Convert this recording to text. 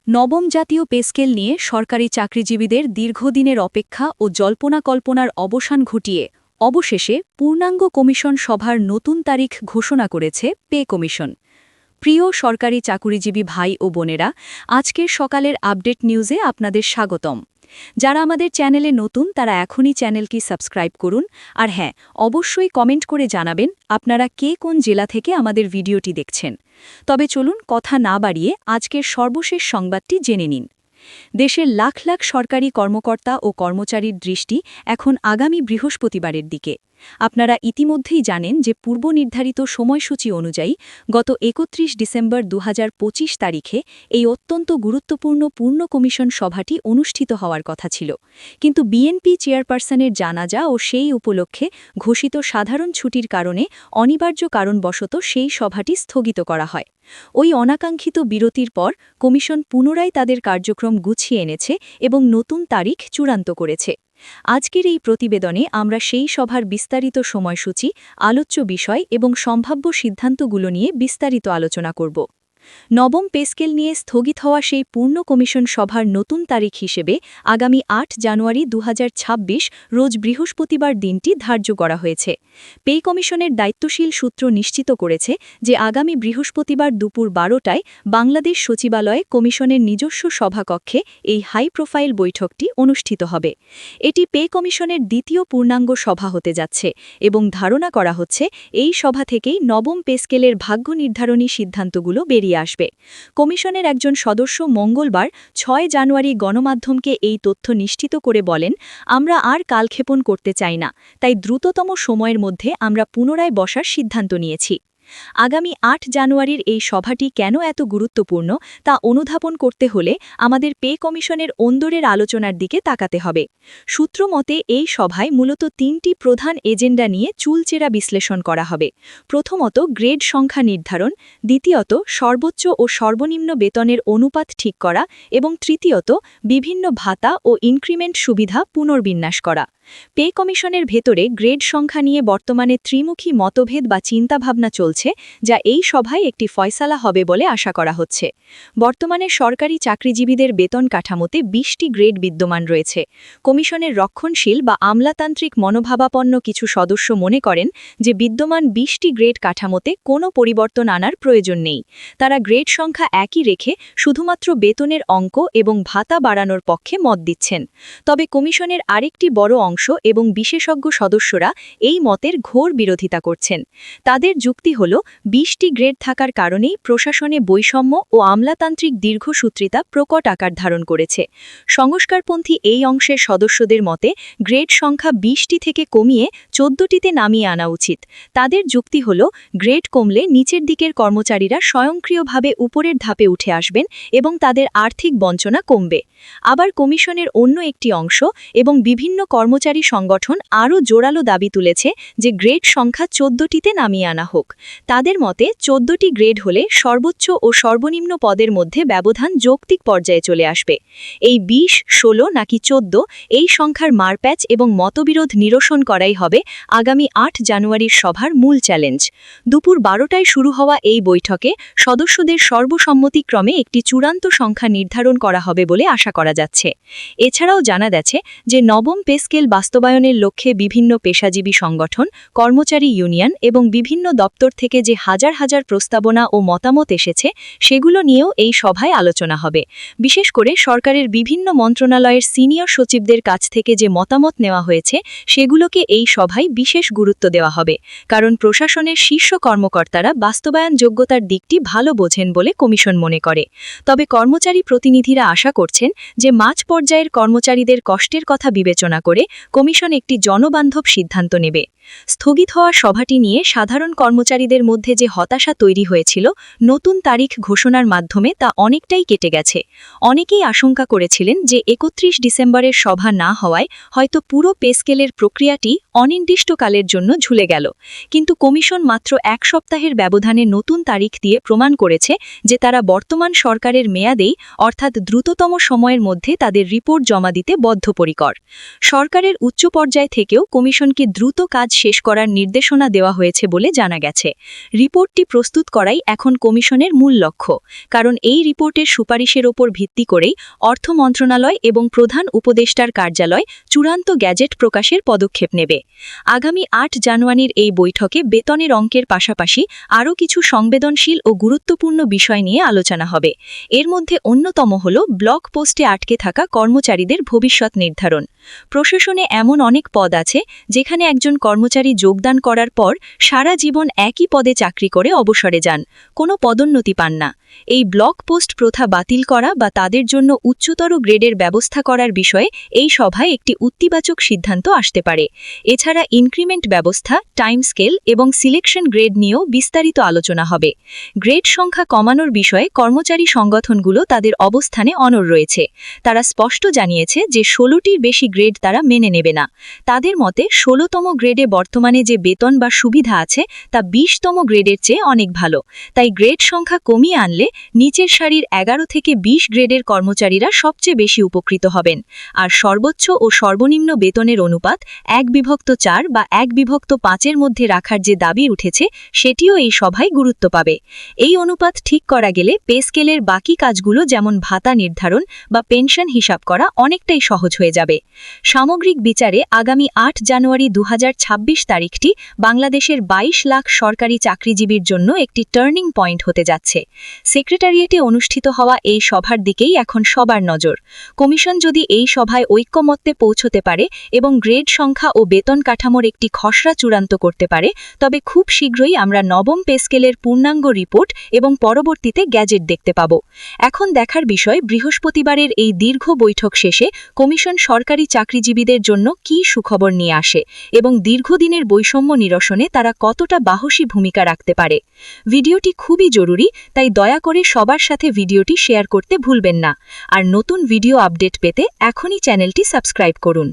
নবম জাতীয় পেস্কেল নিয়ে সরকারি চাকরিজীবীদের দীর্ঘদিনের অপেক্ষা ও জল্পনা কল্পনার অবসান ঘটিয়ে অবশেষে পূর্ণাঙ্গ কমিশন সভার নতুন তারিখ ঘোষণা করেছে পে কমিশন। প্রিয় সরকারি চাকুরিজীবী ভাই ও বোনেরা, আজকের সকালের আপডেট নিউজে আপনাদের স্বাগতম। যারা আমাদের চ্যানেলে নতুন তারা এখনই চ্যানেলটি সাবস্ক্রাইব করুন, আর হ্যাঁ, অবশ্যই কমেন্ট করে জানাবেন আপনারা কে কোন জেলা থেকে আমাদের ভিডিওটি দেখছেন। তবে চলুন কথা না বাড়িয়ে আজকের সর্বশেষ সংবাদটি জেনে নিন। দেশের লাখ লাখ সরকারি কর্মকর্তা ও কর্মচারীর দৃষ্টি এখন আগামী বৃহস্পতিবারের দিকে। আপনারা ইতিমধ্যেই জানেন যে পূর্বনির্ধারিত সময়সূচি অনুযায়ী গত ৩১ ডিসেম্বর ২০২৫ তারিখে এই অত্যন্ত গুরুত্বপূর্ণ পূর্ণ কমিশন সভাটি অনুষ্ঠিত হওয়ার কথা ছিল, কিন্তু বিএনপি চেয়ারপারসনের জানাজা ও সেই উপলক্ষে ঘোষিত সাধারণ ছুটির কারণে অনিবার্য কারণবশত সেই সভাটি স্থগিত করা হয়। ওই অনাকাঙ্ক্ষিত বিরতির পর কমিশন পুনরায় তাদের কার্যক্রম গুছিয়ে এনেছে এবং নতুন তারিখ চূড়ান্ত করেছে। আজকের এই প্রতিবেদনে আমরা সেই সভার বিস্তারিত সময়সূচি, আলোচ্য বিষয় এবং সম্ভাব্য সিদ্ধান্তগুলো নিয়ে বিস্তারিত আলোচনা করব। নবম পেস্কেল নিয়ে স্থগিত হওয়া সেই পূর্ণ কমিশন সভার নতুন তারিখ হিসেবে আগামী ৮ জানুয়ারি ২০২৬ রোজ বৃহস্পতিবার দিনটি ধার্য করা হয়েছে। পে কমিশনের দায়িত্বশীল সূত্র নিশ্চিত করেছে যে আগামী বৃহস্পতিবার দুপুর ১২টায় বাংলাদেশ সচিবালয়ে কমিশনের নিজস্ব সভাকক্ষে এই হাই প্রোফাইল বৈঠকটি অনুষ্ঠিত হবে। এটি পে কমিশনের দ্বিতীয় পূর্ণাঙ্গ সভা হতে যাচ্ছে এবং ধারণা করা হচ্ছে এই সভা থেকেই নবম পেস্কেলের ভাগ্য নির্ধারণী সিদ্ধান্তগুলো বেরিয়ে আসবে। কমিশনের একজন সদস্য মঙ্গলবার ৬ জানুয়ারি গণমাধ্যমকে এই তথ্য নিশ্চিত করে বলেন, আমরা আর কালক্ষেপণ করতে চাই না, তাই দ্রুততম সময়ের মধ্যে আমরা পুনরায় বসার সিদ্ধান্ত নিয়েছি। আগামী ৮ জানুয়ারির এই সভাটি কেন এত গুরুত্বপূর্ণ তা অনুধাবন করতে হলে আমাদের পে কমিশনের অন্দরের আলোচনার দিকে তাকাতে হবে। সূত্র মতে এই সভায় মূলত ৩টি প্রধান এজেন্ডা নিয়ে চুলচেরা বিশ্লেষণ করা হবে। প্রথমত গ্রেড সংখ্যা নির্ধারণ, দ্বিতীয়ত সর্বোচ্চ ও সর্বনিম্ন বেতনের অনুপাত ঠিক করা এবং তৃতীয়ত বিভিন্ন ভাতা ও ইনক্রিমেন্ট সুবিধা পুনর্বিন্যাস করা। পে কমিশনের ভেতরে গ্রেড সংখ্যা নিয়ে বর্তমানে ত্রিমুখী মতভেদ বা চিন্তাভাবনা চলছে, যা এই সভায় একটি ফয়সালা হবে বলে আশা করা হচ্ছে। বর্তমানে সরকারি চাকরিজীবীদের বেতন কাঠামোতে ২০টি গ্রেড বিদ্যমান রয়েছে। কমিশনের রক্ষণশীল বা আমলাতান্ত্রিক মনোভাবাপন্ন কিছু সদস্য মনে করেন যে বিদ্যমান ২০টি গ্রেড কাঠামোতে কোনো পরিবর্তন আনার প্রয়োজন নেই। তারা গ্রেড সংখ্যা একই রেখে শুধুমাত্র বেতনের অঙ্ক এবং ভাতা বাড়ানোর পক্ষে মত দিচ্ছেন। তবে কমিশনের আরেকটি বড় অংশ এবং বিশেষজ্ঞ সদস্যরা এই মতের ঘোর বিরোধিতা করছেন। তাদের যুক্তি হল ২০টি গ্রেড থাকার কারণেই প্রশাসনে বৈষম্য ও আমলাতান্ত্রিক দীর্ঘসূত্রিতা প্রকট আকার ধারণ করেছে। সংস্কারপন্থী এই অংশের সদস্যদের মতে গ্রেড সংখ্যা ২০টি থেকে কমিয়ে ১৪টিতে নামিয়ে আনা উচিত। তাদের যুক্তি হল গ্রেড কমলে নিচের দিকের কর্মচারীরা স্বয়ংক্রিয়ভাবে উপরের ধাপে উঠে আসবেন এবং তাদের আর্থিক বঞ্চনা কমবে। আবার কমিশনের অন্য একটি অংশ এবং বিভিন্ন কর্মচারী সংগঠন আরও জোরালো দাবি তুলেছে যে গ্রেড সংখ্যা ১৪টিতে নামিয়ে আনা হোক। তাদের মতে ১৪টি গ্রেড হলে সর্বোচ্চ ও সর্বনিম্ন পদের মধ্যে ব্যবধান যৌক্তিক পর্যায়ে চলে আসবে। এই ২০, ১৬ নাকি ১৪ এই সংখ্যার মারপ্যাচ এবং মতবিরোধ নিরসন করাই হবে আগামী ৮ জানুয়ারির সভার মূল চ্যালেঞ্জ। দুপুর ১২টায় শুরু হওয়া এই বৈঠকে সদস্যদের সর্বসম্মতিক্রমে একটি চূড়ান্ত সংখ্যা নির্ধারণ করা হবে বলে আশা করা যাচ্ছে। এছাড়াও জানা গেছে যে নবম পেস্কেল বাস্তবায়নের লক্ষ্যে বিভিন্ন পেশাজীবী সংগঠন, কর্মচারী ইউনিয়ন এবং বিভিন্ন দপ্তর থেকে যে হাজার হাজার প্রস্তাবনা ও মতামত এসেছে সেগুলো নিয়েও এই সভায় আলোচনা হবে। বিশেষ করে সরকারের বিভিন্ন মন্ত্রণালয়ের সিনিয়র সচিবদের কাছ থেকে যে মতামত নেওয়া হয়েছে সেগুলোকে এই সভায় বিশেষ গুরুত্ব দেওয়া হবে, কারণ প্রশাসনের শীর্ষ কর্মকর্তারা বাস্তবায়ন যোগ্যতার দিকটি ভালো বোঝেন বলে কমিশন মনে করে। তবে কর্মচারী প্রতিনিধিরা আশা করছেন যে মাঝ পর্যায়ের কর্মচারীদের কষ্টের কথা বিবেচনা করে কমিশন একটি জনবান্ধব সিদ্ধান্ত নেবে। স্থগিত হওয়া সভাটি নিয়ে সাধারণ কর্মচারীদের মধ্যে যে হতাশা তৈরি হয়েছিল নতুন তারিখ ঘোষণার মাধ্যমে তা অনেকটাই কেটে গেছে। অনেকেই আশঙ্কা করেছিলেন যে ৩১ ডিসেম্বরের সভা না হওয়ায় হয়তো পুরো পেস্কেলের প্রক্রিয়াটি অনির্দিষ্টকালের জন্য ঝুলে গেল, কিন্তু কমিশন মাত্র এক সপ্তাহের ব্যবধানে নতুন তারিখ দিয়ে প্রমাণ করেছে যে তারা বর্তমান সরকারের মেয়াদেই অর্থাৎ দ্রুততম সময়ের মধ্যে তাদের রিপোর্ট জমা দিতে বদ্ধপরিকর। সরকারের সরকারের উচ্চ পর্যায় থেকেও কমিশনকে দ্রুত কাজ শেষ করার নির্দেশনা দেওয়া হয়েছে বলে জানা গেছে। রিপোর্টটি প্রস্তুত করাই এখন কমিশনের মূল লক্ষ্য, কারণ এই রিপোর্টের সুপারিশের ওপর ভিত্তি করেই অর্থ মন্ত্রণালয় এবং প্রধান উপদেষ্টার কার্যালয় চূড়ান্ত গ্যাজেট প্রকাশের পদক্ষেপ নেবে। আগামী ৮ জানুয়ারির এই বৈঠকে বেতনের অঙ্কের পাশাপাশি আরও কিছু সংবেদনশীল ও গুরুত্বপূর্ণ বিষয় নিয়ে আলোচনা হবে। এর মধ্যে অন্যতম হল ব্লক পোস্টে আটকে থাকা কর্মচারীদের ভবিষ্যৎ নির্ধারণ। প্রশাসনে এমন অনেক পদ আছে যেখানে একজন কর্মচারী যোগদান করার পর সারা জীবন একই পদে চাকরি করে অবসরে যান, কোনো পদোন্নতি পান না। এই ব্লক পোস্ট প্রথা বাতিল করা বা তাদের জন্য উচ্চতর গ্রেডের ব্যবস্থা করার বিষয়ে এই সভায় একটি ইতিবাচক সিদ্ধান্ত আসতে পারে। এছাড়া ইনক্রিমেন্ট ব্যবস্থা, টাইম স্কেল এবং সিলেকশন গ্রেড নিয়েও বিস্তারিত আলোচনা হবে। গ্রেড সংখ্যা কমানোর বিষয়ে কর্মচারী সংগঠনগুলো তাদের অবস্থানে অনড় রয়েছে। তারা স্পষ্ট জানিয়েছে যে 16টির বেশি গ্রেড তারা মেনে নেবে না। তাদের মতে 16তম গ্রেডে বর্তমানে যে বেতন বা সুবিধা আছে তা 20তম গ্রেডের চেয়ে অনেক ভালো। তাই গ্রেড সংখ্যা কমিয়ে আনলে নিচের সারির 11 থেকে 20 গ্রেডের কর্মচারীরা সবচেয়ে বেশি উপকৃত হবেন। আর সর্বোচ্চ ও সর্বনিম্ন বেতনের অনুপাত 1/4 বা 1/5-এর মধ্যে রাখার যে দাবি উঠেছে সেটিও এই সভায় গুরুত্ব পাবে। এই অনুপাত ঠিক করা গেলে পে স্কেলের বাকি কাজগুলো যেমন ভাতা নির্ধারণ বা পেনশন হিসাব করা অনেকটাই সহজ হয়ে যাবে। সামগ্রিক বিচারে আগামী ৮ জানুয়ারি 2026 তারিখটি বাংলাদেশের 22 লাখ সরকারি চাকরিজীবীর জন্য একটি টার্নিং পয়েন্ট হতে যাচ্ছে। সেক্রেটারিয়েটে অনুষ্ঠিত হওয়া এই সভার দিকেই এখন সবার নজর। কমিশন যদি এই সভায় ঐক্যমত্যে পৌঁছতে পারে এবং গ্রেড সংখ্যা ও বেতন কাঠামোর একটি খসড়া চূড়ান্ত করতে পারে, তবে খুব শীঘ্রই আমরা নবম পে স্কেলের পূর্ণাঙ্গ রিপোর্ট এবং পরবর্তীতে গ্যাজেট দেখতে পাব। এখন দেখার বিষয় বৃহস্পতিবারের এই দীর্ঘ বৈঠক শেষে কমিশন সরকারি চাকরিজীবীদের জন্য কী সুখবর নিয়ে আসে এবং দীর্ঘদিনের বৈষম্য নিরসনে তারা কতটা সাহসী ভূমিকা রাখতে পারে। ভিডিওটি খুবই জরুরি, তাই দয়া করে সবার সাথে ভিডিওটি শেয়ার করতে ভুলবেন না। আর নতুন ভিডিও আপডেট পেতে এখনই চ্যানেলটি সাবস্ক্রাইব করুন।